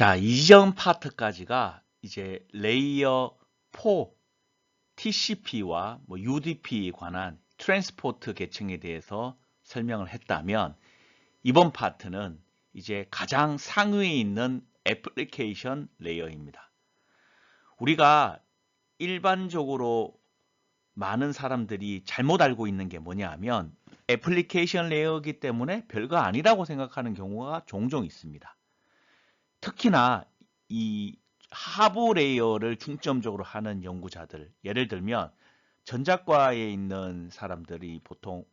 자, 이전 파트까지가 이제 레이어 4 TCP와 뭐 UDP에 관한 트랜스포트 계층에 대해서 설명을 했다면 이번 파트는 이제 가장 상위에 있는 애플리케이션 레이어입니다. 우리가 일반적으로 많은 사람들이 잘못 알고 있는 게 뭐냐 하면 애플리케이션 레이어이기 때문에 별거 아니라고 생각하는 경우가 종종 있습니다. 특히나 이 하부 레이어를 중점적으로 하는 연구자들, 예를 들면 전자과에 있는 사람들이 보통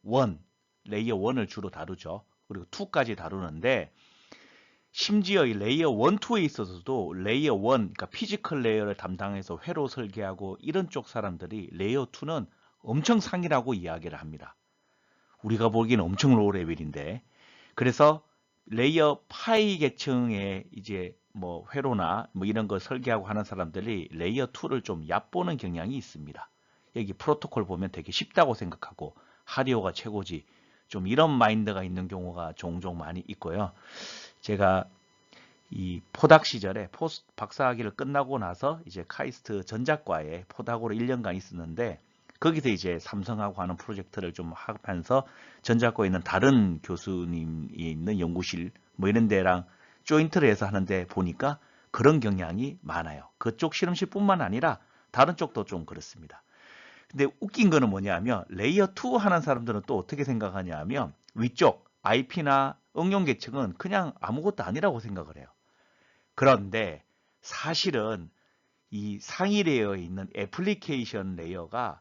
레이어 1을 주로 다루죠. 그리고 2까지 다루는데 심지어 이 레이어 1, 2에 있어서도 레이어 1, 그러니까 피지컬 레이어를 담당해서 회로 설계하고 이런 쪽 사람들이 레이어 2는 엄청 상이라고 이야기를 합니다. 우리가 보기에는 엄청 로우 레벨인데 그래서 레이어 파이 계층에 이제 뭐 회로나 뭐 이런 걸 설계하고 하는 사람들이 레이어 2를 좀 얕보는 경향이 있습니다. 여기 프로토콜 보면 되게 쉽다고 생각하고 하리오가 최고지. 좀 이런 마인드가 있는 경우가 종종 많이 있고요. 제가 이 포닥 시절에 박사학위를 끝나고 나서 이제 카이스트 전자과에 포닥으로 1년간 있었는데 거기서 이제 삼성하고 하는 프로젝트를 좀 하면서 전자과에 있는 다른 교수님이 있는 연구실 뭐 이런 데랑 조인트를 해서 하는데 보니까 그런 경향이 많아요. 그쪽 실험실뿐만 아니라 다른 쪽도 좀 그렇습니다. 근데 웃긴 거는 뭐냐면 레이어 2 하는 사람들은 또 어떻게 생각하냐 하면 위쪽 IP나 응용 계층은 그냥 아무것도 아니라고 생각을 해요. 그런데 사실은 이 상위 레이어에 있는 애플리케이션 레이어가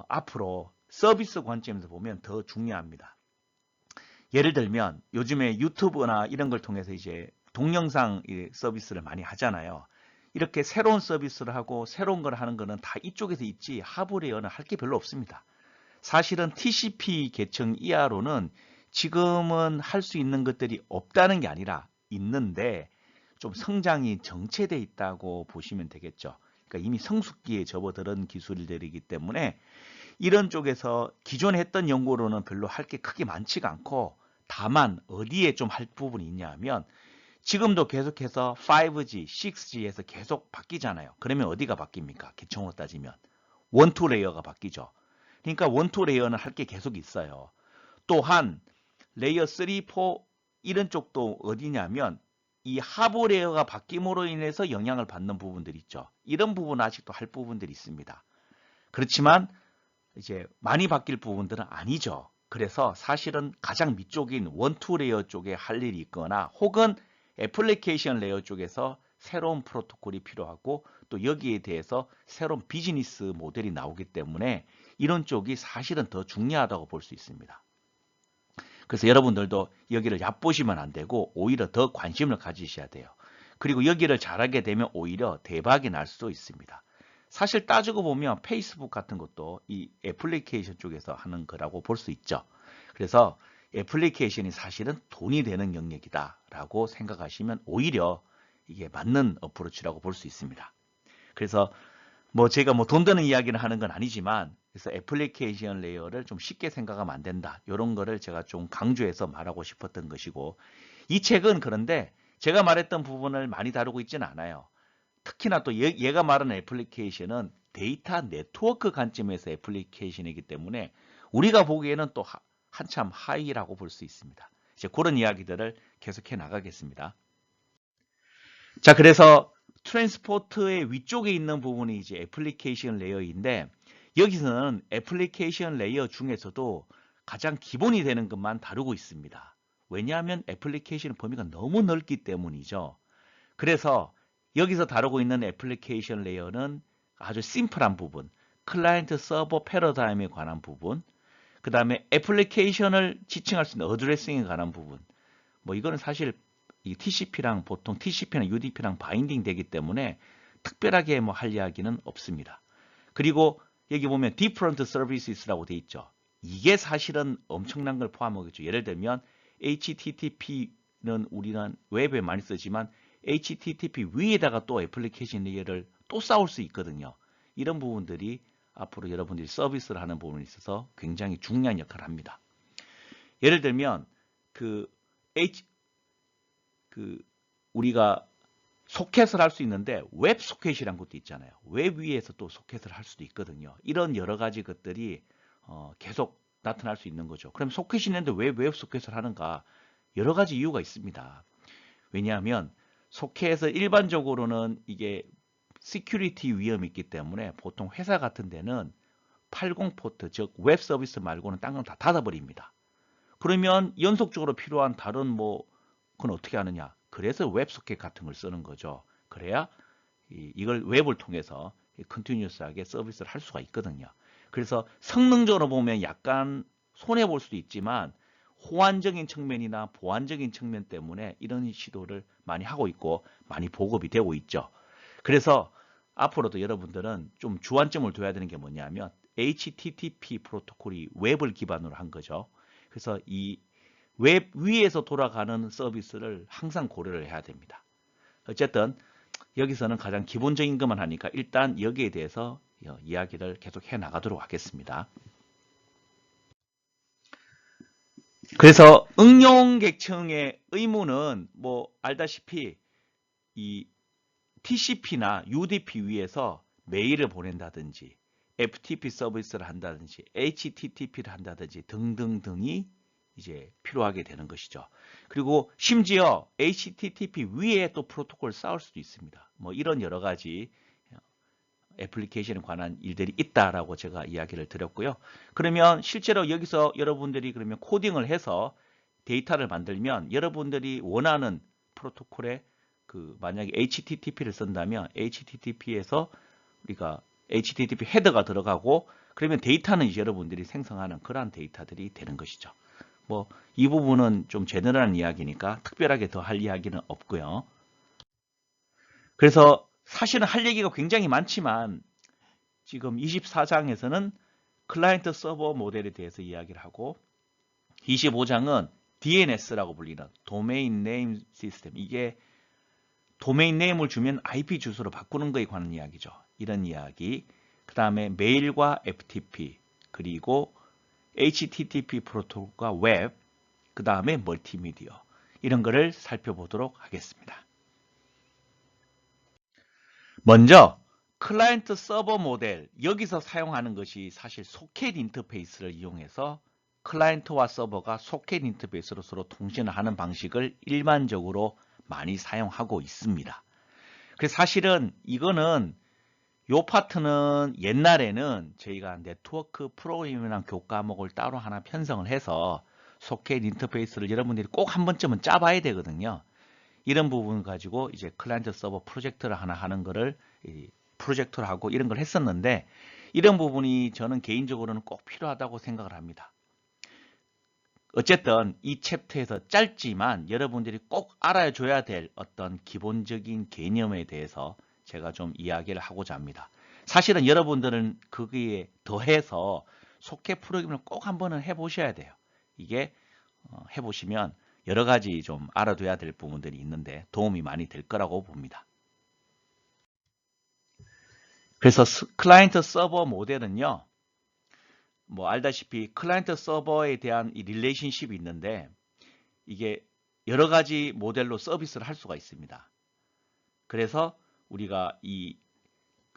앞으로 서비스 관점에서 보면 더 중요합니다. 예를 들면 요즘에 유튜브나 이런 걸 통해서 이제 동영상 서비스를 많이 하잖아요. 이렇게 새로운 서비스를 하고 새로운 걸 하는 거는 다 이쪽에서 있지 하부 레이어는 할 게 별로 없습니다. 사실은 TCP 계층 이하로는 지금은 할 수 있는 것들이 없다는 게 아니라 있는데 좀 성장이 정체돼 있다고 보시면 되겠죠. 그러니까 이미 성숙기에 접어들은 기술들이기 때문에 이런 쪽에서 기존에 했던 연구로는 별로 할 게 크게 많지가 않고 다만 어디에 좀 할 부분이 있냐 하면 지금도 계속해서 5G, 6G에서 계속 바뀌잖아요. 그러면 어디가 바뀝니까? 계층으로 따지면 1, 2 레이어가 바뀌죠. 그러니까 1, 2 레이어는 할 게 계속 있어요. 또한 레이어 3, 4 이런 쪽도 어디냐면 이 하부 레이어가 바뀜으로 인해서 영향을 받는 부분들이 있죠. 이런 부분은 아직도 할 부분들이 있습니다. 그렇지만 이제 많이 바뀔 부분들은 아니죠. 그래서 사실은 가장 밑쪽인 1, 2 레이어 쪽에 할 일이 있거나 혹은 애플리케이션 레이어 쪽에서 새로운 프로토콜이 필요하고 또 여기에 대해서 새로운 비즈니스 모델이 나오기 때문에 이런 쪽이 사실은 더 중요하다고 볼 수 있습니다. 그래서 여러분들도 여기를 얕보시면 안 되고 오히려 더 관심을 가지셔야 돼요. 그리고 여기를 잘하게 되면 오히려 대박이 날 수도 있습니다. 사실 따지고 보면 페이스북 같은 것도 이 애플리케이션 쪽에서 하는 거라고 볼 수 있죠. 그래서 애플리케이션이 사실은 돈이 되는 영역이다라고 생각하시면 오히려 이게 맞는 어프로치라고 볼 수 있습니다. 그래서 뭐 제가 뭐 돈 드는 이야기를 하는 건 아니지만 그래서 애플리케이션 레이어를 좀 쉽게 생각하면 안 된다. 이런 거를 제가 좀 강조해서 말하고 싶었던 것이고 이 책은 그런데 제가 말했던 부분을 많이 다루고 있지는 않아요. 특히나 또 얘가 말하는 애플리케이션은 데이터 네트워크 관점에서 애플리케이션이기 때문에 우리가 보기에는 또 한참 하이라고 볼 수 있습니다. 이제 그런 이야기들을 계속해 나가겠습니다. 자, 그래서 트랜스포트의 위쪽에 있는 부분이 이제 애플리케이션 레이어인데 여기서는 애플리케이션 레이어 중에서도 가장 기본이 되는 것만 다루고 있습니다. 왜냐하면 애플리케이션 범위가 너무 넓기 때문이죠. 그래서 여기서 다루고 있는 애플리케이션 레이어는 아주 심플한 부분, 클라이언트 서버 패러다임에 관한 부분, 그 다음에 애플리케이션을 지칭할 수 있는 어드레싱에 관한 부분, 뭐 이거는 사실 이 TCP랑 보통 TCP랑 UDP랑 바인딩 되기 때문에 특별하게 뭐 할 이야기는 없습니다. 그리고 여기 보면 different services라고 돼 있죠. 이게 사실은 엄청난 걸 포함하겠죠. 예를 들면 HTTP는 우리는 웹에 많이 쓰지만 HTTP 위에다가 또 애플리케이션 레이어를 또 쌓을 수 있거든요. 이런 부분들이 앞으로 여러분들이 서비스를 하는 부분에 있어서 굉장히 중요한 역할을 합니다. 예를 들면 그 우리가 소켓을 할 수 있는데 웹 소켓이란 것도 있잖아요. 웹 위에서 또 소켓을 할 수도 있거든요. 이런 여러 가지 것들이 계속 나타날 수 있는 거죠. 그럼 소켓이 있는데 왜 웹 소켓을 하는가? 여러 가지 이유가 있습니다. 왜냐하면 소켓을 일반적으로는 이게 시큐리티 위험이 있기 때문에 보통 회사 같은 데는 80 포트, 즉 웹 서비스 말고는 딴 건 다 닫아버립니다. 그러면 연속적으로 필요한 다른 그건 어떻게 하느냐? 그래서 웹소켓 같은 걸 쓰는 거죠. 그래야 이걸 웹을 통해서 컨티뉴어스하게 서비스를 할 수가 있거든요. 그래서 성능적으로 보면 약간 손해 볼 수도 있지만 호환적인 측면이나 보안적인 측면 때문에 이런 시도를 많이 하고 있고 많이 보급이 되고 있죠. 그래서 앞으로도 여러분들은 좀 주안점을 둬야 되는 게 뭐냐면 HTTP 프로토콜이 웹을 기반으로 한 거죠. 그래서 이 웹 위에서 돌아가는 서비스를 항상 고려를 해야 됩니다. 어쨌든 여기서는 가장 기본적인 것만 하니까 일단 여기에 대해서 이야기를 계속 해 나가도록 하겠습니다. 그래서 응용 계층의 의무는 알다시피 이 TCP나 UDP 위에서 메일을 보낸다든지 FTP 서비스를 한다든지 HTTP를 한다든지 등등등이 이제 필요하게 되는 것이죠. 그리고 심지어 HTTP 위에 또 프로토콜을 쌓을 수도 있습니다. 이런 여러 가지 애플리케이션에 관한 일들이 있다라고 제가 이야기를 드렸고요. 그러면 실제로 여기서 여러분들이 그러면 코딩을 해서 데이터를 만들면 여러분들이 원하는 프로토콜에 만약에 HTTP를 쓴다면 HTTP에서 우리가 HTTP 헤더가 들어가고 그러면 데이터는 이제 여러분들이 생성하는 그러한 데이터들이 되는 것이죠. 이 부분은 좀 제너럴한 이야기니까 특별하게 더 할 이야기는 없고요. 그래서 사실은 할 얘기가 굉장히 많지만 지금 24장에서는 클라이언트 서버 모델에 대해서 이야기를 하고 25장은 DNS라고 불리는 도메인 네임 시스템, 이게 도메인 네임을 주면 IP 주소로 바꾸는 것에 관한 이야기죠. 이런 이야기, 그 다음에 메일과 FTP, 그리고 HTTP 프로토콜과 웹, 그 다음에 멀티미디어, 이런 거를 살펴보도록 하겠습니다. 먼저 클라이언트 서버 모델, 여기서 사용하는 것이 사실 소켓 인터페이스를 이용해서 클라이언트와 서버가 소켓 인터페이스로 서로 통신을 하는 방식을 일반적으로 많이 사용하고 있습니다. 그래서 사실은 이거는 요 파트는 옛날에는 저희가 네트워크 프로그래밍이라는 교과목을 따로 하나 편성을 해서 소켓 인터페이스를 여러분들이 꼭 한 번쯤은 짜봐야 되거든요. 이런 부분 가지고 이제 클라이언트 서버 프로젝트를 하나 하는 거를 프로젝트를 하고 이런 걸 했었는데 이런 부분이 저는 개인적으로는 꼭 필요하다고 생각을 합니다. 어쨌든 이 챕터에서 짧지만 여러분들이 꼭 알아줘야 될 어떤 기본적인 개념에 대해서 제가 좀 이야기를 하고자 합니다. 사실은 여러분들은 거기에 더해서 소켓 프로그램을 꼭 한번은 해보셔야 돼요. 이게 해보시면 여러 가지 좀 알아둬야 될 부분들이 있는데 도움이 많이 될 거라고 봅니다. 그래서 클라이언트 서버 모델은요, 알다시피 클라이언트 서버에 대한 이 릴레이션십이 있는데 이게 여러 가지 모델로 서비스를 할 수가 있습니다. 그래서 우리가 이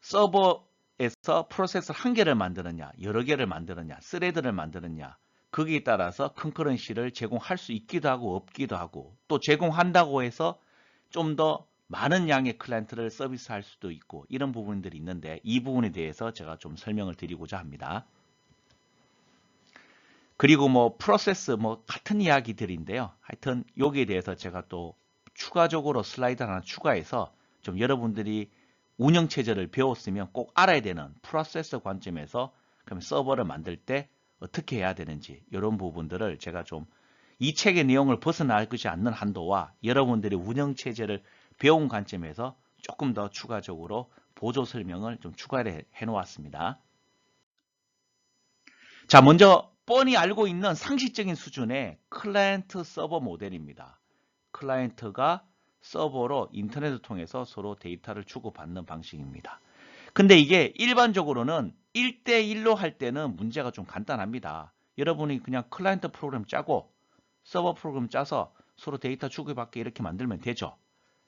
서버에서 프로세스 한 개를 만드느냐, 여러 개를 만드느냐, 스레드를 만드느냐, 거기에 따라서 컨커런시를 제공할 수 있기도 하고 없기도 하고, 또 제공한다고 해서 좀 더 많은 양의 클라이언트를 서비스할 수도 있고 이런 부분들이 있는데 이 부분에 대해서 제가 좀 설명을 드리고자 합니다. 그리고 프로세스 같은 이야기들인데요. 하여튼 여기에 대해서 제가 또 추가적으로 슬라이드 하나 추가해서 좀 여러분들이 운영체제를 배웠으면 꼭 알아야 되는 프로세스 관점에서 그럼 서버를 만들 때 어떻게 해야 되는지 이런 부분들을 제가 좀 이 책의 내용을 벗어날 것이 않는 한도와 여러분들이 운영체제를 배운 관점에서 조금 더 추가적으로 보조 설명을 좀 추가를 해 놓았습니다. 자, 먼저 뻔히 알고 있는 상식적인 수준의 클라이언트 서버 모델입니다. 클라이언트가 서버로 인터넷을 통해서 서로 데이터를 주고받는 방식입니다. 근데 이게 일반적으로는 1대1로 할 때는 문제가 좀 간단합니다. 여러분이 그냥 클라이언트 프로그램 짜고 서버 프로그램 짜서 서로 데이터 주고받게 이렇게 만들면 되죠.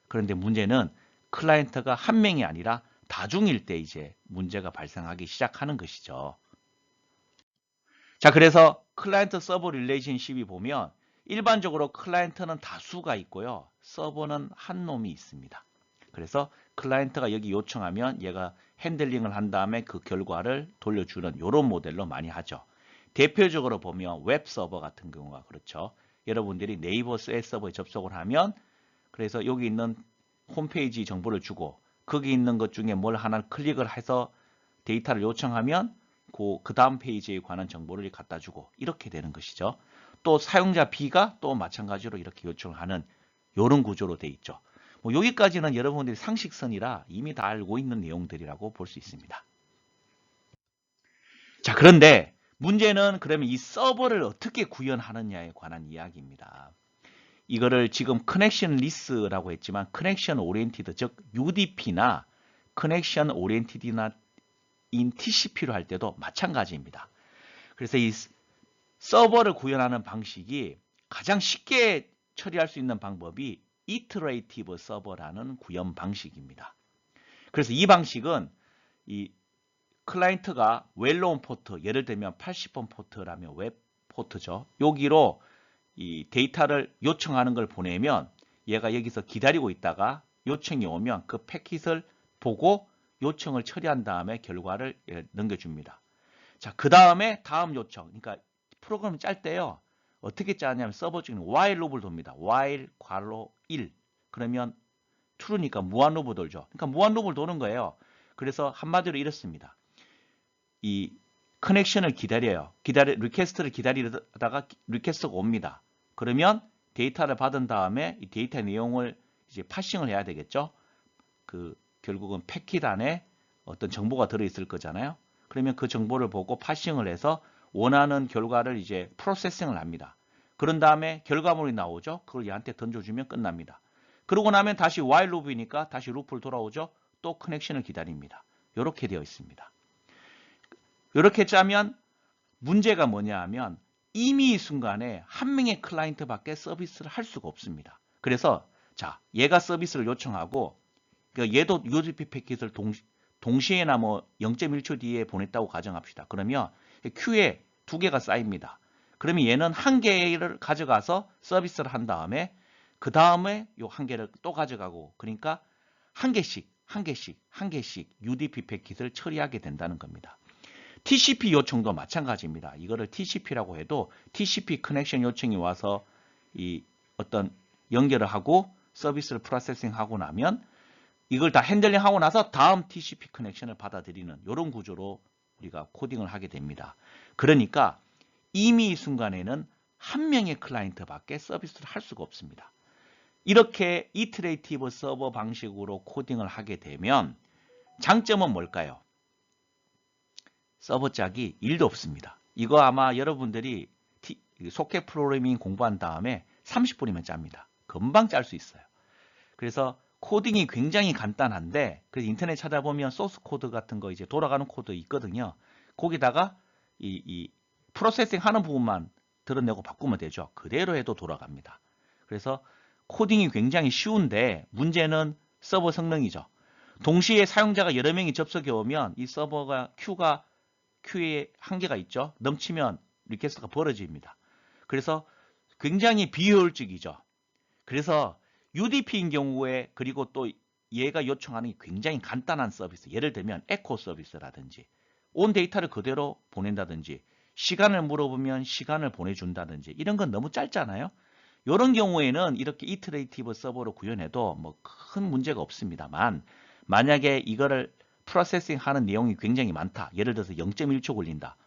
그런데 문제는 클라이언트가 한 명이 아니라 다중일 때 이제 문제가 발생하기 시작하는 것이죠. 자, 그래서 클라이언트 서버 릴레이션십이 보면 일반적으로 클라이언트는 다수가 있고요. 서버는 한 놈이 있습니다. 그래서 클라이언트가 여기 요청하면 얘가 핸들링을 한 다음에 그 결과를 돌려주는 이런 모델로 많이 하죠. 대표적으로 보면 웹 서버 같은 경우가 그렇죠. 여러분들이 네이버 서버에 접속을 하면 그래서 여기 있는 홈페이지 정보를 주고 거기 있는 것 중에 뭘 하나 클릭을 해서 데이터를 요청하면 그 다음 페이지에 관한 정보를 갖다 주고 이렇게 되는 것이죠. 또 사용자 B가 또 마찬가지로 이렇게 요청을 하는 이런 구조로 돼 있죠. 뭐 여기까지는 여러분들이 상식선이라 이미 다 알고 있는 내용들이라고 볼 수 있습니다. 자, 그런데 문제는 그러면 이 서버를 어떻게 구현하느냐에 관한 이야기입니다. 이거를 지금 커넥션 리스라고 했지만 커넥션 오리엔티드 즉 UDP나 커넥션 오리엔티드나 인 TCP로 할 때도 마찬가지입니다. 그래서 이 서버를 구현하는 방식이 가장 쉽게 처리할 수 있는 방법이 이터레이티브 서버라는 구현 방식입니다. 그래서 이 방식은 이 클라이언트가 웰로운 포트, 예를 들면 80번 포트라면 웹 포트죠. 여기로 이 데이터를 요청하는 걸 보내면 얘가 여기서 기다리고 있다가 요청이 오면 그 패킷을 보고 요청을 처리한 다음에 결과를 넘겨줍니다. 자, 그 다음에 다음 요청. 그러니까 프로그램을 짤 때요. 어떻게 짜냐면 서버 중에 while 룹을 돕니다. while 괄호 1. 그러면 true니까 무한 룹을 돌죠. 그러니까 무한 룹을 도는 거예요. 그래서 한마디로 이렇습니다. 이 커넥션을 기다려요. 리퀘스트를 기다리다가 리퀘스트가 옵니다. 그러면 데이터를 받은 다음에 이 데이터 내용을 이제 파싱을 해야 되겠죠. 결국은 패킷 안에 어떤 정보가 들어있을 거잖아요. 그러면 그 정보를 보고 파싱을 해서 원하는 결과를 이제 프로세싱을 합니다. 그런 다음에 결과물이 나오죠. 그걸 얘한테 던져주면 끝납니다. 그러고 나면 다시 while 룹이니까 다시 룹을 돌아오죠. 또 커넥션을 기다립니다. 이렇게 되어 있습니다. 이렇게 짜면 문제가 뭐냐 하면 이미 이 순간에 한 명의 클라이언트밖에 서비스를 할 수가 없습니다. 그래서 자, 얘가 서비스를 요청하고 얘도 UDP 패킷을 동시에나 뭐 0.1초 뒤에 보냈다고 가정합시다. 그러면 큐에 두 개가 쌓입니다. 그러면 얘는 한 개를 가져가서 서비스를 한 다음에 그 다음에 요 한 개를 또 가져가고 그러니까 한 개씩 UDP 패킷을 처리하게 된다는 겁니다. TCP 요청도 마찬가지입니다. 이거를 TCP라고 해도 TCP 커넥션 요청이 와서 이 어떤 연결을 하고 서비스를 프로세싱하고 나면 이걸 다 핸들링하고 나서 다음 TCP 커넥션을 받아들이는 이런 구조로 우리가 코딩을 하게 됩니다. 그러니까 이미 이 순간에는 한 명의 클라이언트밖에 서비스를 할 수가 없습니다. 이렇게 이터레이티브 서버 방식으로 코딩을 하게 되면 장점은 뭘까요? 서버 짝이 1도 없습니다. 이거 아마 여러분들이 소켓 프로그래밍 공부한 다음에 30분이면 짭니다. 금방 짤 수 있어요. 그래서 코딩이 굉장히 간단한데 그래서 인터넷 찾아보면 소스 코드 같은 거 이제 돌아가는 코드 있거든요. 거기다가 이 프로세싱 하는 부분만 드러내고 바꾸면 되죠. 그대로 해도 돌아갑니다. 그래서 코딩이 굉장히 쉬운데 문제는 서버 성능이죠. 동시에 사용자가 여러 명이 접속해 오면 이 서버가 큐에 한계가 있죠. 넘치면 리퀘스트가 벌어집니다. 그래서 굉장히 비효율적이죠. 그래서 UDP인 경우에 그리고 또 얘가 요청하는 게 굉장히 간단한 서비스. 예를 들면 에코 서비스라든지 온 데이터를 그대로 보낸다든지 시간을 물어보면 시간을 보내준다든지 이런 건 너무 짧잖아요. 이런 경우에는 이렇게 이터레이티브 서버로 구현해도 뭐 큰 문제가 없습니다만 만약에 이거를 프로세싱 하는 내용이 굉장히 많다. 예를 들어서 0.1초 걸린다.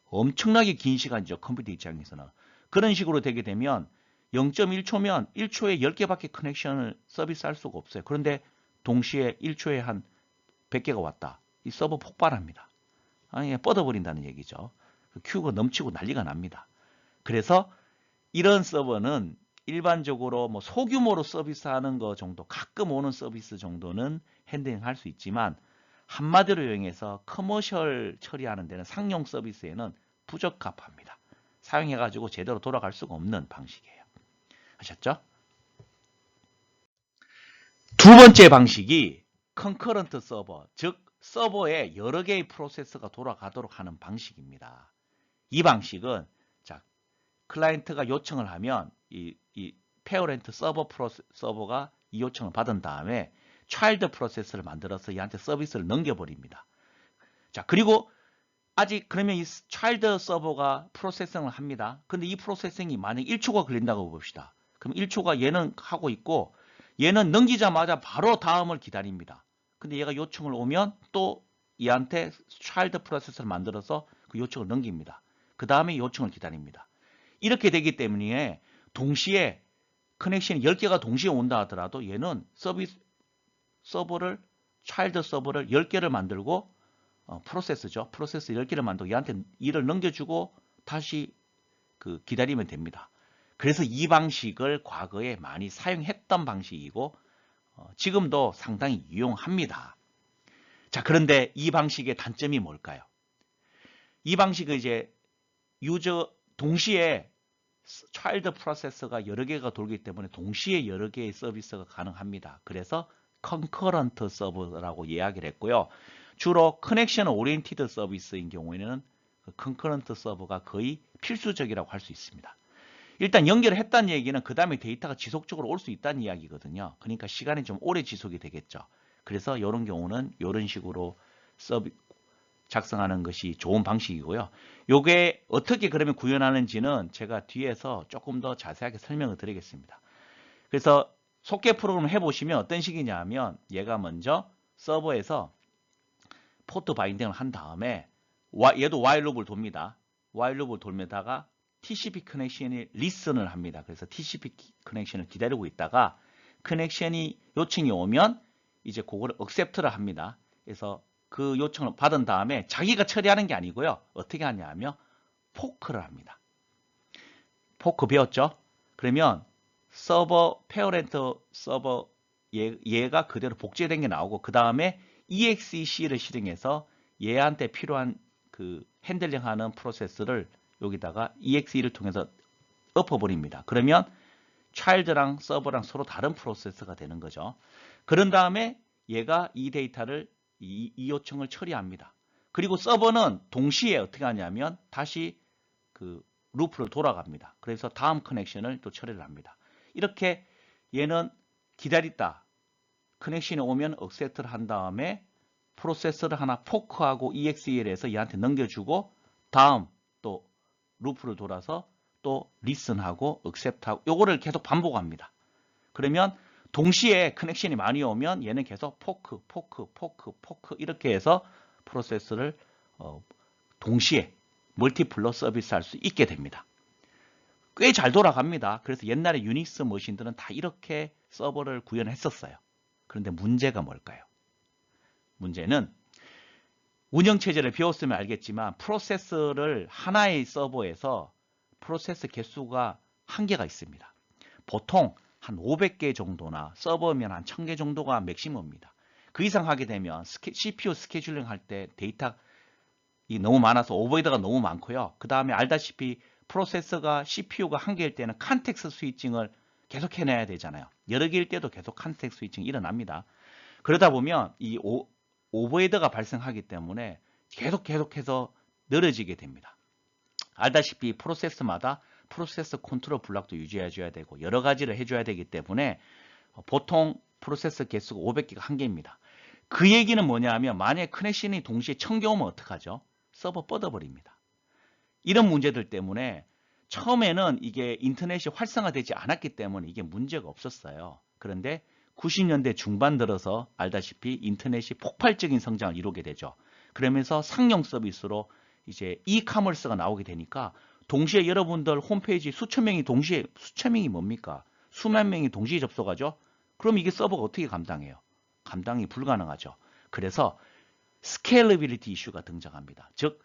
엄청나게 긴 시간이죠. 컴퓨터 입장에서는. 그런 식으로 되게 되면 0.1초면 1초에 10개밖에 커넥션을 서비스할 수가 없어요. 그런데 동시에 1초에 한 100개가 왔다. 이 서버 폭발합니다. 아니, 뻗어버린다는 얘기죠. 큐가 넘치고 난리가 납니다. 그래서 이런 서버는 일반적으로 뭐 소규모로 서비스하는 거 정도, 가끔 오는 서비스 정도는 핸들링할 수 있지만 한마디로 이용해서 커머셜 처리하는 데는 상용 서비스에는 부적합합니다. 사용해가지고 제대로 돌아갈 수가 없는 방식이에요. 아셨죠? 두 번째 방식이 컨커런트 서버, 즉 서버에 여러 개의 프로세스가 돌아가도록 하는 방식입니다. 이 방식은 자, 클라이언트가 요청을 하면 이 페어렌트 서버가 이 요청을 받은 다음에 차일드 프로세스를 만들어서 얘한테 서비스를 넘겨버립니다. 자, 그리고 아직 그러면 이 차일드 서버가 프로세싱을 합니다. 근데 이 프로세싱이 만약 1초가 걸린다고 봅시다. 그럼 1초가 얘는 하고 있고 얘는 넘기자마자 바로 다음을 기다립니다. 근데 얘가 요청을 오면 또 얘한테 차일드 프로세스를 만들어서 그 요청을 넘깁니다. 그 다음에 요청을 기다립니다. 이렇게 되기 때문에 동시에 커넥션이 10개가 동시에 온다 하더라도 얘는 차일드 서버를 10개를 만들고 프로세스죠. 프로세스 10개를 만들고 얘한테 일을 넘겨주고 다시 기다리면 됩니다. 그래서 이 방식을 과거에 많이 사용했던 방식이고 지금도 상당히 유용합니다. 자, 그런데 이 방식의 단점이 뭘까요? 이 방식은 이제 동시에 차일드 프로세서가 여러 개가 돌기 때문에 동시에 여러 개의 서비스가 가능합니다. 그래서 컨커런트 서버라고 이야기를 했고요. 주로 커넥션 오리엔티드 서비스인 경우에는 컨커런트 서버가 거의 필수적이라고 할 수 있습니다. 일단 연결을 했다는 얘기는 그 다음에 데이터가 지속적으로 올 수 있다는 이야기거든요. 그러니까 시간이 좀 오래 지속이 되겠죠. 그래서 이런 경우는 이런 식으로 작성하는 것이 좋은 방식이고요. 요게 어떻게 그러면 구현하는지는 제가 뒤에서 조금 더 자세하게 설명을 드리겠습니다. 그래서 속개 프로그램을 해보시면 어떤 식이냐 하면 얘가 먼저 서버에서 포트 바인딩을 한 다음에 얘도 while loop을 돕니다. while loop을 돌면다가 TCP 커넥션이 리슨을 합니다. 그래서 TCP 커넥션을 기다리고 있다가 커넥션이 요청이 오면 이제 그거를 accept를 합니다. 그래서 그 요청을 받은 다음에 자기가 처리하는 게 아니고요. 어떻게 하냐 하면 포크를 합니다. 포크 배웠죠? 그러면 서버 페어렌트 서버 얘가 그대로 복제된 게 나오고 그 다음에 EXEC를 실행해서 얘한테 필요한 그 핸들링하는 프로세스를 여기다가 EXE를 통해서 엎어버립니다. 그러면 차일드랑 서버랑 서로 다른 프로세스가 되는 거죠. 그런 다음에 얘가 이 데이터를 이 요청을 처리합니다. 그리고 서버는 동시에 어떻게 하냐면 다시 그 루프를 돌아갑니다. 그래서 다음 커넥션을 또 처리를 합니다. 이렇게 얘는 기다렸다. 커넥션이 오면 accept를 한 다음에 프로세서를 하나 포크하고 EXEL에서 얘한테 넘겨주고 다음 또 루프를 돌아서 또 listen하고 accept하고 요거를 계속 반복합니다. 그러면 동시에 커넥션이 많이 오면 얘는 계속 포크 이렇게 해서 프로세스를 동시에 멀티플로 서비스할 수 있게 됩니다. 꽤 잘 돌아갑니다. 그래서 옛날에 유닉스 머신들은 다 이렇게 서버를 구현했었어요. 그런데 문제가 뭘까요? 문제는 운영체제를 배웠으면 알겠지만 프로세스를 하나의 서버에서 프로세스 개수가 한계가 있습니다. 보통 한 500개 정도나 서버면 한 1000개 정도가 맥시멈입니다. 그 이상 하게 되면 CPU 스케줄링 할 때 데이터가 너무 많아서 오버헤드가 너무 많고요. 그 다음에 알다시피 프로세서가 CPU가 한 개일 때는 컨텍스트 스위칭을 계속 해내야 되잖아요. 여러 개일 때도 계속 컨텍스트 스위칭이 일어납니다. 그러다 보면 이 오버헤드가 발생하기 때문에 계속해서 늘어지게 됩니다. 알다시피 프로세스마다 프로세스 컨트롤 블록도 유지해줘야 되고 여러 가지를 해줘야 되기 때문에 보통 프로세스 개수가 500개가 한계입니다. 그 얘기는 뭐냐 하면 만약에 커넥션이 동시에 1000개 오면 어떡하죠? 서버 뻗어버립니다. 이런 문제들 때문에 처음에는 이게 인터넷이 활성화되지 않았기 때문에 이게 문제가 없었어요. 그런데 90년대 중반 들어서 알다시피 인터넷이 폭발적인 성장을 이루게 되죠. 그러면서 상용 서비스로 이제 이커머스가 나오게 되니까 동시에 여러분들 홈페이지 수천 명이 뭡니까? 수만 명이 동시에 접속하죠? 그럼 이게 서버가 어떻게 감당해요? 감당이 불가능하죠. 그래서 스케일러빌리티 이슈가 등장합니다. 즉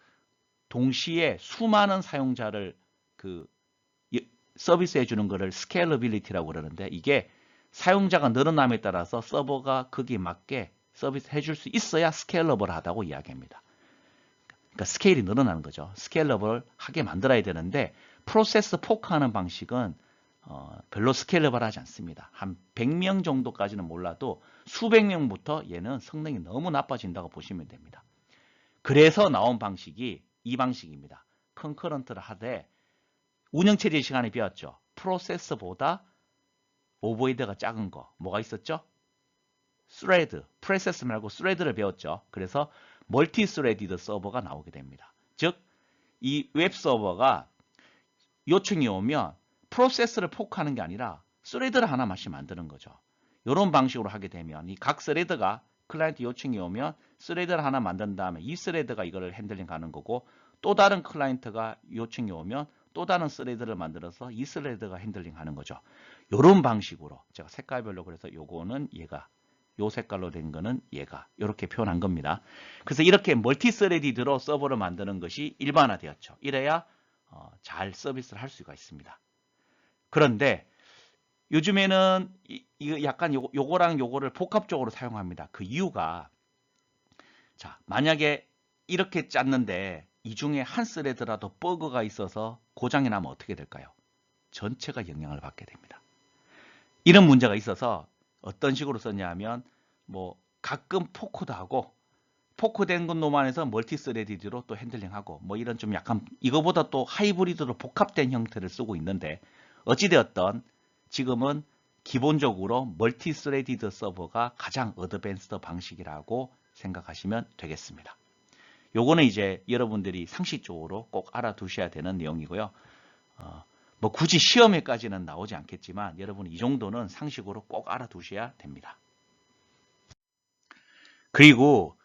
동시에 수많은 사용자를 서비스 해주는 것을 스케일러빌리티라고 그러는데 이게 사용자가 늘어남에 따라서 서버가 거기에 맞게 서비스 해줄 수 있어야 스케일러블하다고 이야기합니다. 그러니까 스케일이 늘어나는 거죠. 스케일러블 하게 만들어야 되는데 프로세스 포크하는 방식은 별로 스케일러블하지 않습니다. 한 100명 정도까지는 몰라도 수백 명부터 얘는 성능이 너무 나빠진다고 보시면 됩니다. 그래서 나온 방식이 이 방식입니다. 컨커런트를 하되 운영체제 시간에 배웠죠. 프로세스보다 오버헤드가 작은 거 뭐가 있었죠? 스레드, 프로세스 말고 스레드를 배웠죠. 그래서 멀티 스레디드 서버가 나오게 됩니다. 즉, 이 웹 서버가 요청이 오면 프로세스를 포크하는 게 아니라 스레드를 하나씩 만드는 거죠. 이런 방식으로 하게 되면 이 각 스레드가 클라이언트 요청이 오면 스레드를 하나 만든 다음에 이 스레드가 이거를 핸들링 하는 거고 또 다른 클라이언트가 요청이 오면 또 다른 스레드를 만들어서 이 스레드가 핸들링 하는 거죠. 이런 방식으로 제가 색깔별로 그래서 요거는 얘가 요 색깔로 된 거는 얘가 이렇게 표현한 겁니다. 그래서 이렇게 멀티 스레디드로 서버를 만드는 것이 일반화되었죠. 이래야 잘 서비스를 할 수가 있습니다. 그런데 요즘에는 이거 약간 요거랑 요거를 복합적으로 사용합니다. 그 이유가 자, 만약에 이렇게 짰는데 이 중에 한 스레드라도 버그가 있어서 고장이 나면 어떻게 될까요? 전체가 영향을 받게 됩니다. 이런 문제가 있어서 어떤 식으로 썼냐 하면 뭐 가끔 포크도 하고 포크된 놈만 해서 멀티 스레디드로 또 핸들링하고 뭐 이런 좀 약간 이거보다 또 하이브리드로 복합된 형태를 쓰고 있는데 어찌되었던 지금은 기본적으로 멀티 스레디드 서버가 가장 어드밴스드 방식이라고 생각하시면 되겠습니다. 요거는 이제 여러분들이 상식적으로 꼭 알아두셔야 되는 내용이고요. 뭐 굳이 시험에까지는 나오지 않겠지만 여러분 이 정도는 상식으로 꼭 알아두셔야 됩니다. 그리고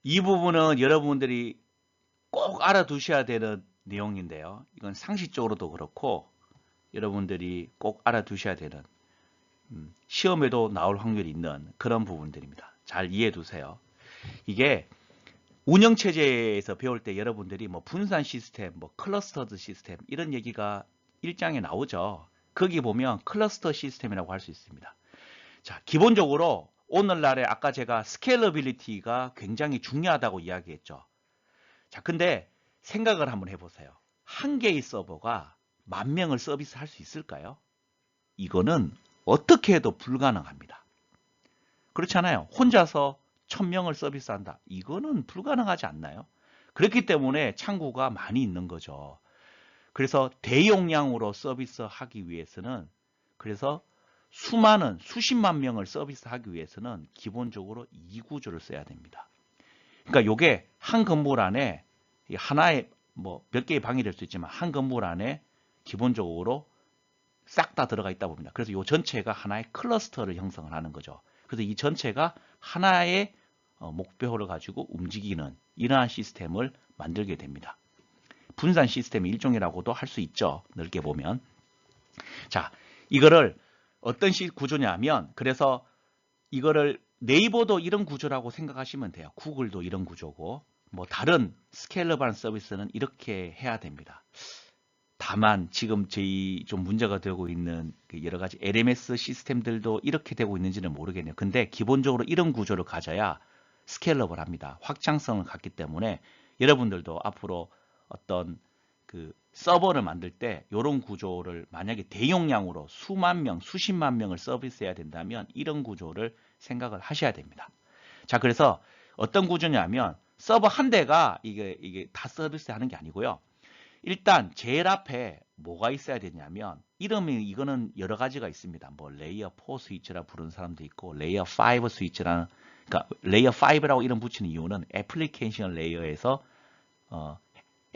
이 부분은 여러분들이 꼭 알아두셔야 되는 내용인데요. 이건 상식적으로도 그렇고 여러분들이 꼭 알아두셔야 되는 시험에도 나올 확률이 있는 그런 부분들입니다. 잘 이해해 두세요. 이게 운영체제에서 배울 때 여러분들이 뭐 분산 시스템, 뭐 클러스터드 시스템 이런 얘기가 1장에 나오죠. 거기 보면 클러스터 시스템이라고 할 수 있습니다. 자, 기본적으로 오늘날에 아까 제가 스케일러빌리티가 굉장히 중요하다고 이야기했죠. 자, 근데 생각을 한번 해보세요. 한 개의 서버가 10,000명을 서비스할 수 있을까요? 이거는 어떻게 해도 불가능합니다. 그렇잖아요. 혼자서 1000명을 서비스한다. 이거는 불가능하지 않나요? 그렇기 때문에 창구가 많이 있는 거죠. 그래서 대용량으로 서비스하기 위해서는 그래서 수많은 수십만 명을 서비스하기 위해서는 기본적으로 이 구조를 써야 됩니다. 그러니까 요게 한 건물 안에 하나의 뭐 몇 개의 방이 될 수 있지만 한 건물 안에 기본적으로 싹 다 들어가 있다 봅니다. 그래서 요 전체가 하나의 클러스터를 형성을 하는 거죠. 그래서 이 전체가 하나의 목표를 가지고 움직이는 이러한 시스템을 만들게 됩니다. 분산 시스템의 일종이라고도 할 수 있죠. 넓게 보면. 자, 이거를 어떤 구조냐면 그래서 이거를 네이버도 이런 구조라고 생각하시면 돼요. 구글도 이런 구조고 뭐 다른 스케일러블한 서비스는 이렇게 해야 됩니다. 다만 지금 저희 좀 문제가 되고 있는 여러 가지 LMS 시스템들도 이렇게 되고 있는지는 모르겠네요. 근데 기본적으로 이런 구조를 가져야 스케일러블합니다. 확장성을 갖기 때문에 여러분들도 앞으로 어떤 그 서버를 만들 때 이런 구조를 만약에 대용량으로 수만 명, 수십만 명을 서비스해야 된다면 이런 구조를 생각을 하셔야 됩니다. 자, 그래서 어떤 구조냐면 서버 한 대가 이게 다 서비스하는 게 아니고요. 일단 제일 앞에 뭐가 있어야 되냐면 이름이 이거는 여러 가지가 있습니다. 뭐 레이어 4 스위치라 부르는 사람도 있고 레이어 5 스위치라는 그러니까 레이어 5라고 이름 붙이는 이유는 애플리케이션 레이어에서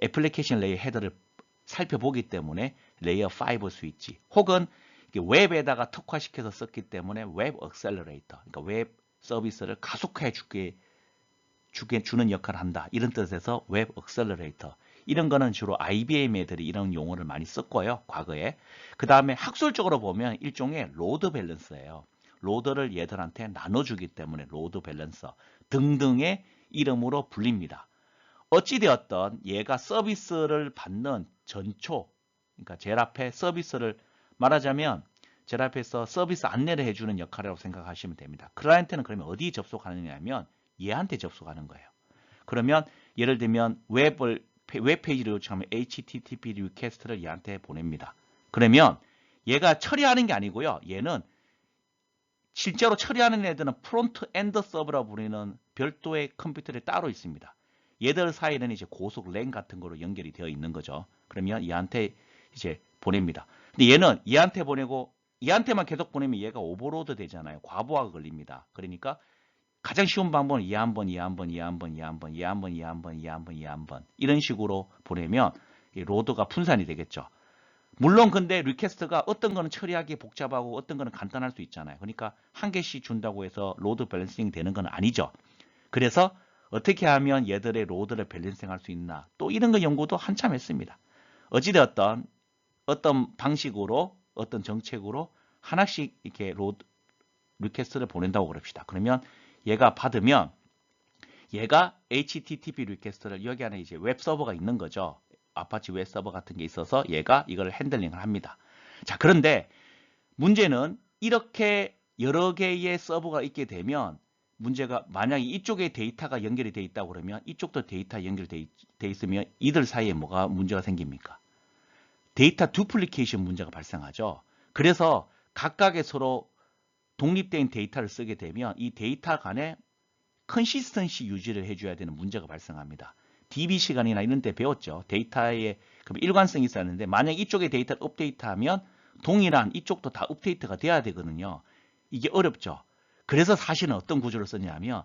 애플리케이션 레이어 헤더를 살펴보기 때문에 레이어 5 스위치 혹은 웹에다가 특화시켜서 썼기 때문에 웹 액셀러레이터 그러니까 웹 서비스를 가속화해 주는 역할을 한다. 이런 뜻에서 웹 액셀러레이터 이런 거는 주로 IBM 애들이 이런 용어를 많이 썼고요. 과거에. 그 다음에 학술적으로 보면 일종의 로드 밸런서예요. 로드를 얘들한테 나눠주기 때문에 로드 밸런서 등등의 이름으로 불립니다. 어찌되었던 얘가 서비스를 받는 전초 그러니까 제일 앞에 서비스를 말하자면 제일 앞에서 서비스 안내를 해주는 역할이라고 생각하시면 됩니다. 클라이언트는 그러면 어디 접속하느냐 하면 얘한테 접속하는 거예요. 그러면 예를 들면 웹페이지를 요청하면 HTTP 리퀘스트를 얘한테 보냅니다. 그러면 얘가 처리하는 게 아니고요. 얘는 실제로 처리하는 애들은 프론트 엔드 서버라고 부르는 별도의 컴퓨터들이 따로 있습니다. 얘들 사이에는 이제 고속 랜 같은 거로 연결이 되어 있는 거죠. 그러면 얘한테 이제 보냅니다. 근데 얘는 얘한테 보내고 얘한테만 계속 보내면 얘가 오버로드 되잖아요. 과부하가 걸립니다. 그러니까 가장 쉬운 방법은 얘 한 번, 얘 한 번, 얘 한 번, 얘 한 번, 얘 한 번, 얘 한 번, 얘 한 번, 얘 한 번 이런 식으로 보내면 이 로드가 분산이 되겠죠. 물론 근데 리퀘스트가 어떤 거는 처리하기 복잡하고 어떤 거는 간단할 수 있잖아요. 그러니까 한 개씩 준다고 해서 로드 밸런싱 되는 건 아니죠. 그래서 어떻게 하면 얘들의 로드를 밸런싱 할 수 있나 또 이런 거 연구도 한참 했습니다. 어찌되었던 어떤 방식으로 어떤 정책으로 하나씩 이렇게 로드 리퀘스트를 보낸다고 그럽시다. 그러면 얘가 받으면 얘가 HTTP 리퀘스트를 여기 안에 이제 웹 서버가 있는 거죠. 아파치 웹 서버 같은 게 있어서 얘가 이걸 핸들링을 합니다. 자, 그런데 문제는 이렇게 여러 개의 서버가 있게 되면 문제가 만약에 이쪽에 데이터가 연결이 돼 있다고 그러면 이쪽도 데이터 연결돼 있으면 이들 사이에 뭐가 문제가 생깁니까? 데이터 두플리케이션 문제가 발생하죠. 그래서 각각의 서로 독립된 데이터를 쓰게 되면 이 데이터 간에 컨시스턴시 유지를 해줘야 되는 문제가 발생합니다. DB 시간이나 이런 데 배웠죠. 데이터에 일관성이 있어야 하는데 만약 이쪽에 데이터를 업데이트하면 동일한 이쪽도 다 업데이트가 돼야 되거든요. 이게 어렵죠. 그래서 사실은 어떤 구조를 쓰냐면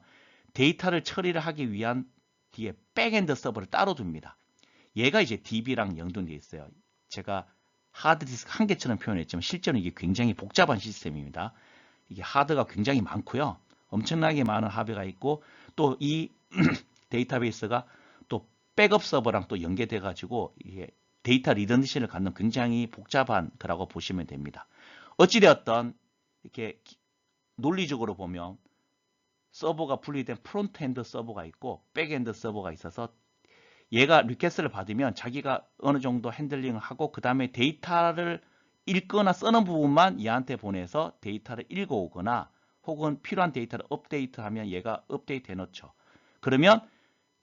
데이터를 처리를 하기 위한 뒤에 백엔드 서버를 따로 둡니다. 얘가 이제 DB랑 연동되어 있어요. 제가 하드디스크 한 개처럼 표현했지만 실제로는 이게 굉장히 복잡한 시스템입니다. 이게 하드가 굉장히 많고요. 엄청나게 많은 하드가 있고 또 이 데이터베이스가 또 백업 서버랑 또 연계돼 가지고 이게 데이터 리던시를 갖는 굉장히 복잡한 거라고 보시면 됩니다. 어찌되었던 이렇게 논리적으로 보면 서버가 분리된 프론트엔드 서버가 있고 백엔드 서버가 있어서 얘가 리퀘스트를 받으면 자기가 어느 정도 핸들링을 하고 그 다음에 데이터를 읽거나 쓰는 부분만 얘한테 보내서 데이터를 읽어오거나 혹은 필요한 데이터를 업데이트하면 얘가 업데이트 해놓죠. 그러면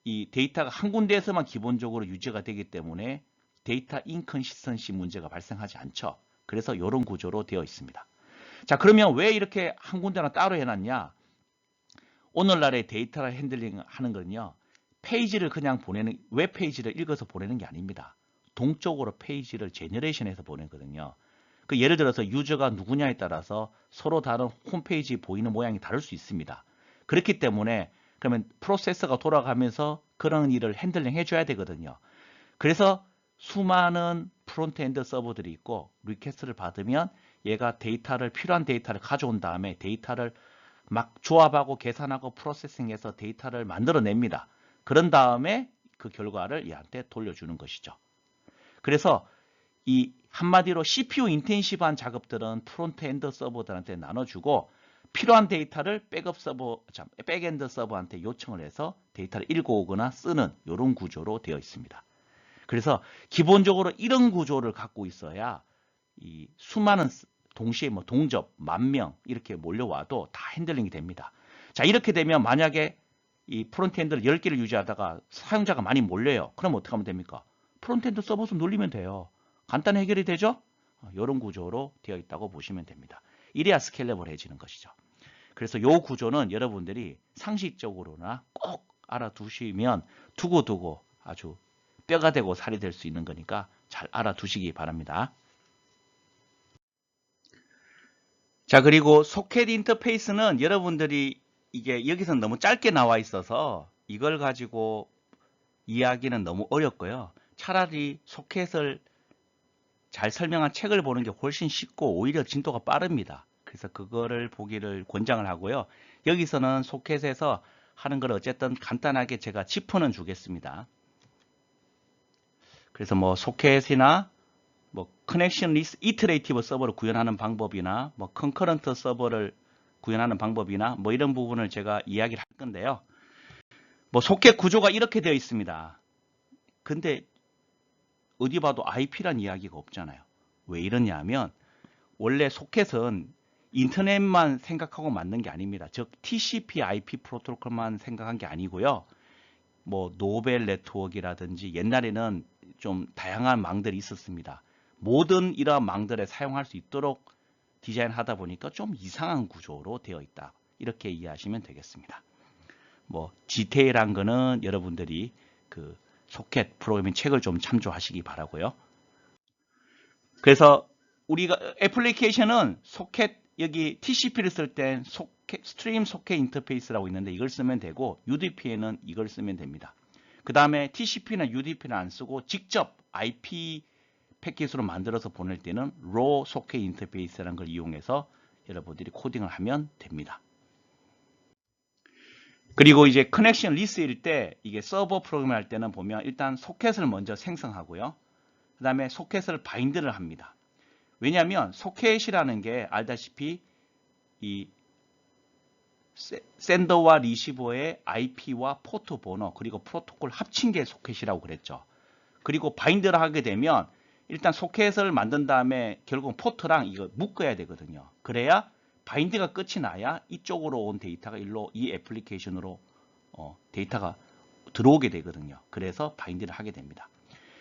이 데이터가 한 군데에서만 기본적으로 유지가 되기 때문에 데이터 인컨시스턴시 문제가 발생하지 않죠. 그래서 이런 구조로 되어 있습니다. 자, 그러면 왜 이렇게 한 군데나 따로 해놨냐? 오늘날의 데이터를 핸들링 하는 거는요. 페이지를 그냥 보내는 웹 페이지를 읽어서 보내는 게 아닙니다. 동적으로 페이지를 제너레이션해서 보내거든요. 그 예를 들어서 유저가 누구냐에 따라서 서로 다른 홈페이지 보이는 모양이 다를 수 있습니다. 그렇기 때문에 그러면 프로세서가 돌아가면서 그런 일을 핸들링 해줘야 되거든요. 그래서 수많은 프론트엔드 서버들이 있고 리퀘스트를 받으면 얘가 데이터를 필요한 데이터를 가져온 다음에 데이터를 막 조합하고 계산하고 프로세싱해서 데이터를 만들어냅니다. 그런 다음에 그 결과를 얘한테 돌려주는 것이죠. 그래서 이 한마디로 CPU 인텐시브한 작업들은 프론트엔드 서버들한테 나눠주고 필요한 데이터를 백엔드 서버한테 요청을 해서 데이터를 읽어오거나 쓰는 이런 구조로 되어 있습니다. 그래서 기본적으로 이런 구조를 갖고 있어야 이 수많은 동시에 뭐 동접, 10,000명 이렇게 몰려와도 다 핸들링이 됩니다. 자, 이렇게 되면 만약에 이 프론트엔드를 10개를 유지하다가 사용자가 많이 몰려요. 그럼 어떻게 하면 됩니까? 프론트엔드 서버 좀 늘리면 돼요. 간단히 해결이 되죠? 이런 구조로 되어 있다고 보시면 됩니다. 이래야 스케일러블해지는 것이죠. 그래서 이 구조는 여러분들이 상식적으로나 꼭 알아두시면 두고두고 아주 뼈가 되고 살이 될 수 있는 거니까 잘 알아두시기 바랍니다. 자, 그리고 소켓 인터페이스는 여러분들이 이게 여기서 너무 짧게 나와 있어서 이걸 가지고 이해하기는 너무 어렵고요. 차라리 소켓을 잘 설명한 책을 보는 게 훨씬 쉽고 오히려 진도가 빠릅니다. 그래서 그거를 보기를 권장을 하고요. 여기서는 소켓에서 하는 걸 어쨌든 간단하게 제가 짚어는 주겠습니다. 그래서 뭐 소켓이나 뭐 커넥션 리스 이터레이티브 서버를 구현하는 방법이나 뭐 컨커런트 서버를 구현하는 방법이나 뭐 이런 부분을 제가 이야기를 할 건데요. 뭐 소켓 구조가 이렇게 되어 있습니다. 근데 어디 봐도 IP란 이야기가 없잖아요. 왜 이러냐 하면 원래 소켓은 인터넷만 생각하고 만든 게 아닙니다. 즉 TCP IP 프로토콜만 생각한 게 아니고요. 뭐 노벨 네트워크라든지 옛날에는 좀 다양한 망들이 있었습니다. 모든 이러한 망들에 사용할 수 있도록 디자인하다 보니까 좀 이상한 구조로 되어 있다. 이렇게 이해하시면 되겠습니다. 뭐 디테일한 거는 여러분들이 그 소켓 프로그래밍 책을 좀 참조하시기 바라고요. 그래서 우리가 애플리케이션은 소켓 여기 TCP를 쓸 땐 소켓 스트림 소켓 인터페이스라고 있는데 이걸 쓰면 되고 UDP에는 이걸 쓰면 됩니다. 그 다음에 TCP나 UDP는 안 쓰고 직접 IP 패킷으로 만들어서 보낼 때는 raw socket interface라는 걸 이용해서 여러분들이 코딩을 하면 됩니다. 그리고 이제 커넥션 리스일 때 이게 서버 프로그램 할 때는 보면 일단 소켓을 먼저 생성하고요. 그 다음에 소켓을 바인드를 합니다. 왜냐하면 소켓이라는 게 알다시피 이 샌더와 리시버의 IP와 포트 번호 그리고 프로토콜 합친 게 소켓이라고 그랬죠. 그리고 바인드를 하게 되면 일단 소켓을 만든 다음에 결국 포트랑 이거 묶어야 되거든요. 그래야 바인드가 끝이 나야 이쪽으로 온 데이터가 일로 이 애플리케이션으로 데이터가 들어오게 되거든요. 그래서 바인드를 하게 됩니다.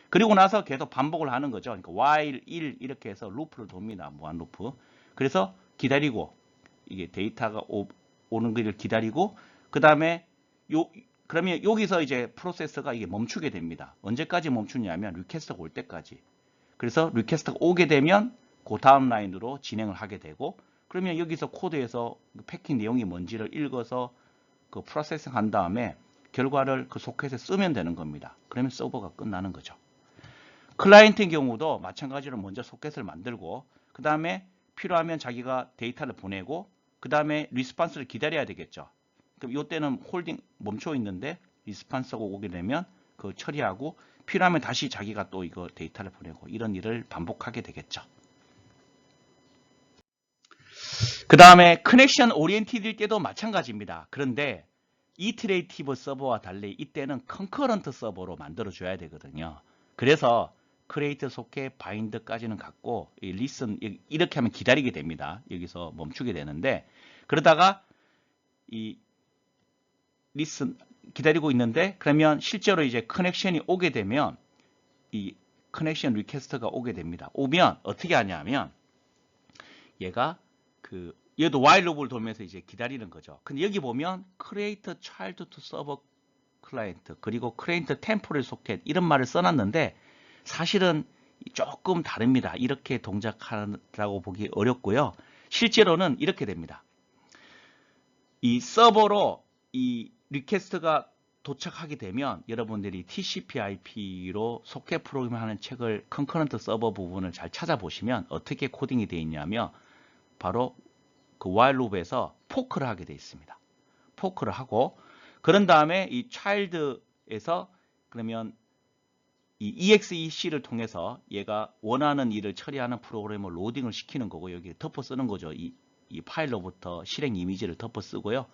그리고 나서 계속 반복을 하는 거죠. 그러니까 while 1 이렇게 해서 루프를 돕니다. 무한 루프. 그래서 기다리고 이게 데이터가 오는 걸 기다리고 그 다음에 그러면 여기서 이제 프로세서가 이게 멈추게 됩니다. 언제까지 멈추냐면 리퀘스트가 올 때까지. 그래서 리퀘스트가 오게 되면 그 다음 라인으로 진행을 하게 되고 그러면 여기서 코드에서 패킷 내용이 뭔지를 읽어서 그 프로세싱 한 다음에 결과를 그 소켓에 쓰면 되는 겁니다. 그러면 서버가 끝나는 거죠. 클라이언트의 경우도 마찬가지로 먼저 소켓을 만들고 그 다음에 필요하면 자기가 데이터를 보내고 그 다음에 리스폰스를 기다려야 되겠죠. 그럼 이때는 홀딩 멈춰 있는데 리스폰스가 오게 되면 그 처리하고 필요하면 다시 자기가 또 이거 데이터를 보내고 이런 일을 반복하게 되겠죠. 그 다음에 커넥션 오리엔티드일 때도 마찬가지입니다. 그런데 이터레이티브 서버와 달리 이때는 컨커런트 서버로 만들어 줘야 되거든요. 그래서 크리에이트 소켓 바인드까지는 갖고 이 리슨 이렇게 하면 기다리게 됩니다. 여기서 멈추게 되는데 그러다가 이 리슨 기다리고 있는데 그러면 실제로 이제 커넥션이 오게 되면 이 커넥션 리퀘스트가 오게 됩니다. 오면 어떻게 하냐면 얘가 얘도 while loop을 돌면서 이제 기다리는 거죠. 근데 여기 보면 create child to server client 그리고 create temporary socket 이런 말을 써놨는데 사실은 조금 다릅니다. 이렇게 동작하라고 보기 어렵고요. 실제로는 이렇게 됩니다. 이 서버로 이 리퀘스트가 도착하게 되면 여러분들이 TCP/IP로 소켓 프로그램 하는 책을 컨커런트 서버 부분을 잘 찾아보시면 어떻게 코딩이 되어 있냐면 바로 그 while loop에서 포크를 하게 되어 있습니다. 포크를 하고 그런 다음에 이 child에서 그러면 이 exec를 통해서 얘가 원하는 일을 처리하는 프로그램을 로딩을 시키는 거고 여기 덮어 쓰는 거죠. 이 파일로부터 실행 이미지를 덮어 쓰고요.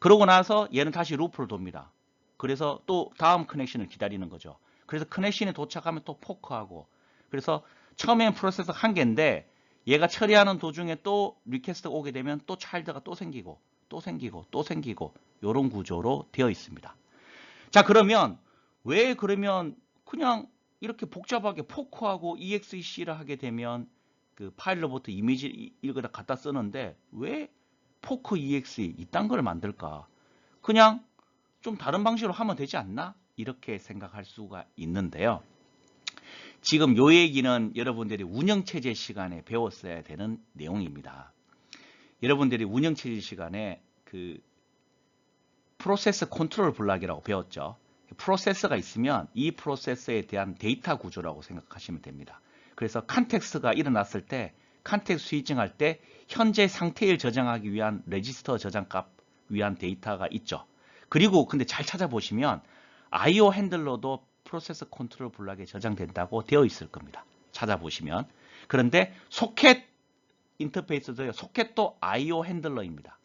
그러고 나서 얘는 다시 루프를 돕니다. 그래서 또 다음 커넥션을 기다리는 거죠. 그래서 커넥션이 도착하면 또 포크하고 그래서 처음엔 프로세서 한 개인데 얘가 처리하는 도중에 또 리퀘스트가 오게 되면 또 차일드가 또 생기고 또 생기고 또 생기고 이런 구조로 되어 있습니다. 자 그러면 왜 그러면 그냥 이렇게 복잡하게 포크하고 exec를 하게 되면 그 파일로부터 이미지 읽어다 갖다 쓰는데 왜 포크 exe 이딴 걸 만들까? 그냥 좀 다른 방식으로 하면 되지 않나? 이렇게 생각할 수가 있는데요. 지금 요 얘기는 여러분들이 운영체제 시간에 배웠어야 되는 내용입니다. 여러분들이 운영체제 시간에 그 프로세스 컨트롤 블록이라고 배웠죠. 프로세서가 있으면 이 프로세서에 대한 데이터 구조라고 생각하시면 됩니다. 그래서 컨텍스트가 일어났을 때 컨텍스트 스위칭할 때 현재 상태를 저장하기 위한 레지스터 저장값 위한 데이터가 있죠. 그리고 근데 잘 찾아보시면 IO 핸들러도 프로세서 컨트롤 블록에 저장된다고 되어 있을 겁니다. 찾아보시면. 그런데 소켓 인터페이스도요. 소켓도 IO 핸들러입니다.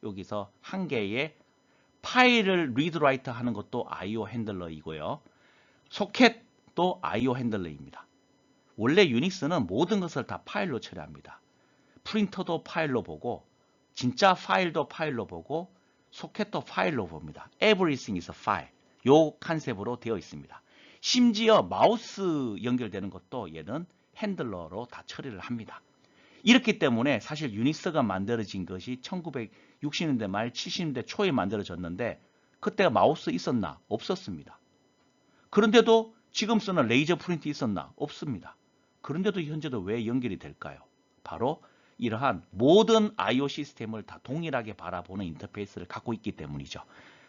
여기서 한 개의 파일을 리드 라이트 하는 것도 IO 핸들러이고요. 소켓도 IO 핸들러입니다. 원래 유닉스는 모든 것을 다 파일로 처리합니다. 프린터도 파일로 보고 진짜 파일도 파일로 보고 소켓도 파일로 봅니다. Everything is a file. 요 컨셉으로 되어 있습니다. 심지어 마우스 연결되는 것도 얘는 핸들러로 다 처리를 합니다. 이렇기 때문에 사실 유닉스가 만들어진 것이 1960년대 말 70년대 초에 만들어졌는데 그때 마우스 있었나? 없었습니다. 그런데도 지금 쓰는 레이저 프린트 있었나? 없습니다. 그런데도 현재도 왜 연결이 될까요? 바로 이러한 모든 I/O 시스템을 다 동일하게 바라보는 인터페이스를 갖고 있기 때문이죠.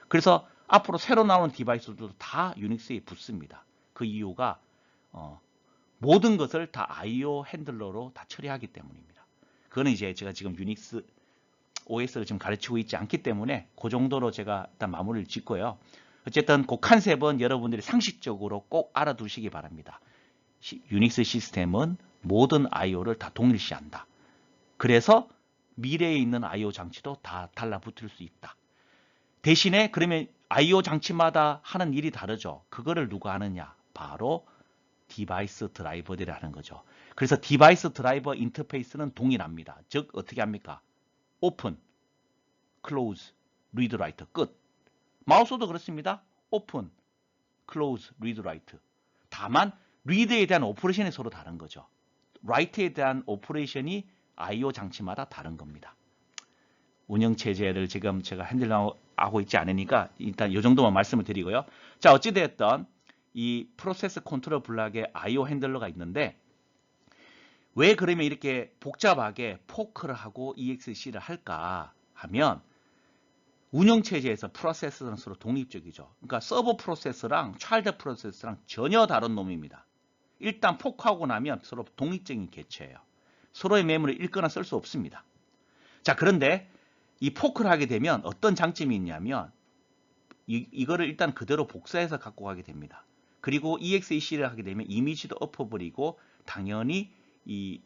그래서 앞으로 새로 나오는 디바이스도 다 유닉스에 붙습니다. 그 이유가 모든 것을 다 I/O 핸들러로 다 처리하기 때문입니다. 그거는 이제 제가 지금 유닉스 OS를 지금 가르치고 있지 않기 때문에 그 정도로 제가 일단 마무리를 짓고요. 어쨌든 그 컨셉은 여러분들이 상식적으로 꼭 알아두시기 바랍니다. 유닉스 시스템은 모든 I/O를 다 동일시한다. 그래서 미래에 있는 I/O 장치도 다 달라붙을 수 있다. 대신에 그러면 I/O 장치마다 하는 일이 다르죠. 그거를 누가 하느냐? 바로 디바이스 드라이버들이 하는 거죠. 그래서 디바이스 드라이버 인터페이스는 동일합니다. 즉 어떻게 합니까? 오픈, 클로즈, 리드 라이트 끝. 마우스도 그렇습니다. 오픈, 클로즈, 리드 라이트. 다만 리드에 대한 오퍼레이션이 서로 다른 거죠. 라이트에 대한 오퍼레이션이 I/O 장치마다 다른 겁니다. 운영체제를 지금 제가 핸들하고 있지 않으니까 일단 이 정도만 말씀을 드리고요. 자, 어찌되었던 이 프로세스 컨트롤 블록에 I/O 핸들러가 있는데 왜 그러면 이렇게 복잡하게 포크를 하고 EXC를 할까 하면 운영체제에서 프로세서는 서로 독립적이죠. 그러니까 서버 프로세서랑 차일드 프로세서랑 전혀 다른 놈입니다. 일단 포크하고 나면 서로 독립적인 개체예요. 서로의 메모리를 읽거나 쓸 수 없습니다. 자, 그런데 이 포크를 하게 되면 어떤 장점이 있냐면 이거를 일단 그대로 복사해서 갖고 가게 됩니다. 그리고 EXEC를 하게 되면 이미지도 엎어버리고 당연히 이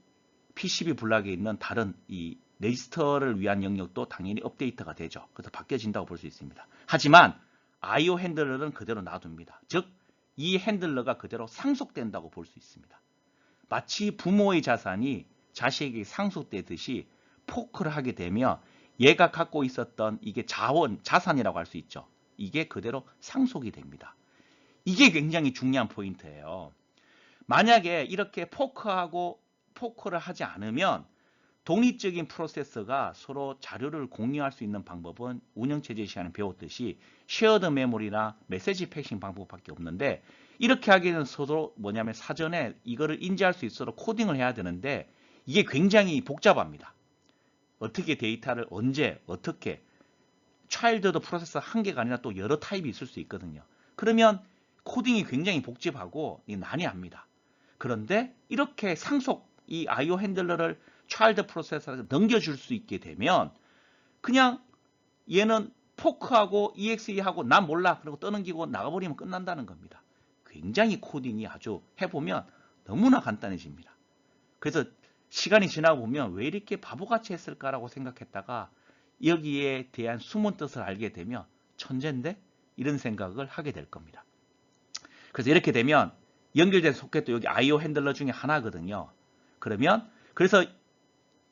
PCB 블록에 있는 다른 이 레지스터를 위한 영역도 당연히 업데이트가 되죠. 그래서 바뀌어진다고 볼 수 있습니다. 하지만 I/O 핸들러는 그대로 놔둡니다. 즉, 이 핸들러가 그대로 상속된다고 볼 수 있습니다. 마치 부모의 자산이 자식에게 상속되듯이 포크를 하게 되면 얘가 갖고 있었던 이게 자산이라고 할 수 있죠. 이게 그대로 상속이 됩니다. 이게 굉장히 중요한 포인트예요. 만약에 이렇게 포크를 하지 않으면 독립적인 프로세서가 서로 자료를 공유할 수 있는 방법은 운영체제 시간에 배웠듯이 쉐어드 메모리나 메시지 패싱 방법밖에 없는데 이렇게 하기에는 서로 뭐냐면 사전에 이거를 인지할 수 있도록 코딩을 해야 되는데 이게 굉장히 복잡합니다. 어떻게 데이터를 언제 어떻게 차일드도 프로세서 한 개가 아니라 또 여러 타입이 있을 수 있거든요. 그러면 코딩이 굉장히 복잡하고 난해합니다. 그런데 이렇게 이 I/O 핸들러를 차일드 프로세서에 넘겨줄 수 있게 되면 그냥 얘는 포크하고 EXE하고 난 몰라 그리고 떠넘기고 나가버리면 끝난다는 겁니다. 굉장히 코딩이 아주 해보면 너무나 간단해집니다. 그래서 시간이 지나고 보면 왜 이렇게 바보같이 했을까라고 생각했다가 여기에 대한 숨은 뜻을 알게 되면 천재인데? 이런 생각을 하게 될 겁니다. 그래서 이렇게 되면 연결된 소켓도 여기 I/O 핸들러 중에 하나거든요. 그래서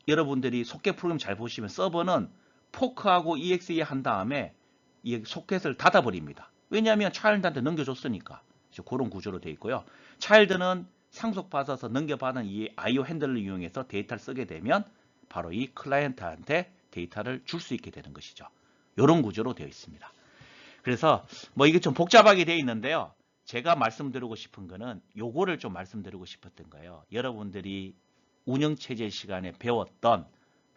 여러분들이 소켓 프로그램 잘 보시면 서버는 포크하고 EXE 한 다음에 이 소켓을 닫아버립니다. 왜냐하면 차일드한테 넘겨줬으니까. 그런 구조로 되어 있고요. 차일드는 상속받아서 넘겨받은 이 I/O 핸들을 이용해서 데이터를 쓰게 되면 바로 이 클라이언트한테 데이터를 줄 수 있게 되는 것이죠. 이런 구조로 되어 있습니다. 그래서 뭐 이게 좀 복잡하게 되어 있는데요. 제가 말씀드리고 싶은 거는 요거를 좀 말씀드리고 싶었던 거예요. 여러분들이 운영체제 시간에 배웠던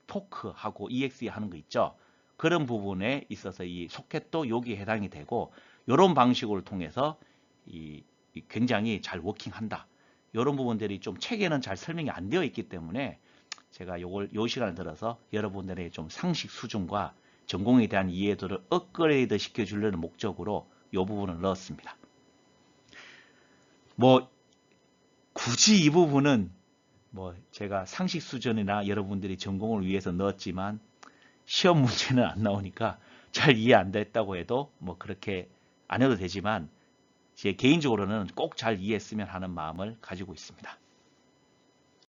포크하고 EXE 하는 거 있죠. 그런 부분에 있어서 이 소켓도 여기에 해당이 되고 이런 방식을 통해서 굉장히 잘 워킹한다. 이런 부분들이 좀 책에는 잘 설명이 안 되어 있기 때문에 제가 요 시간을 들어서 여러분들의 좀 상식 수준과 전공에 대한 이해도를 업그레이드 시켜주려는 목적으로 이 부분을 넣었습니다. 뭐 굳이 이 부분은 뭐 제가 상식 수준이나 여러분들이 전공을 위해서 넣었지만 시험 문제는 안 나오니까 잘 이해 안 됐다고 해도 뭐 그렇게 안 해도 되지만 제 개인적으로는 꼭 잘 이해했으면 하는 마음을 가지고 있습니다.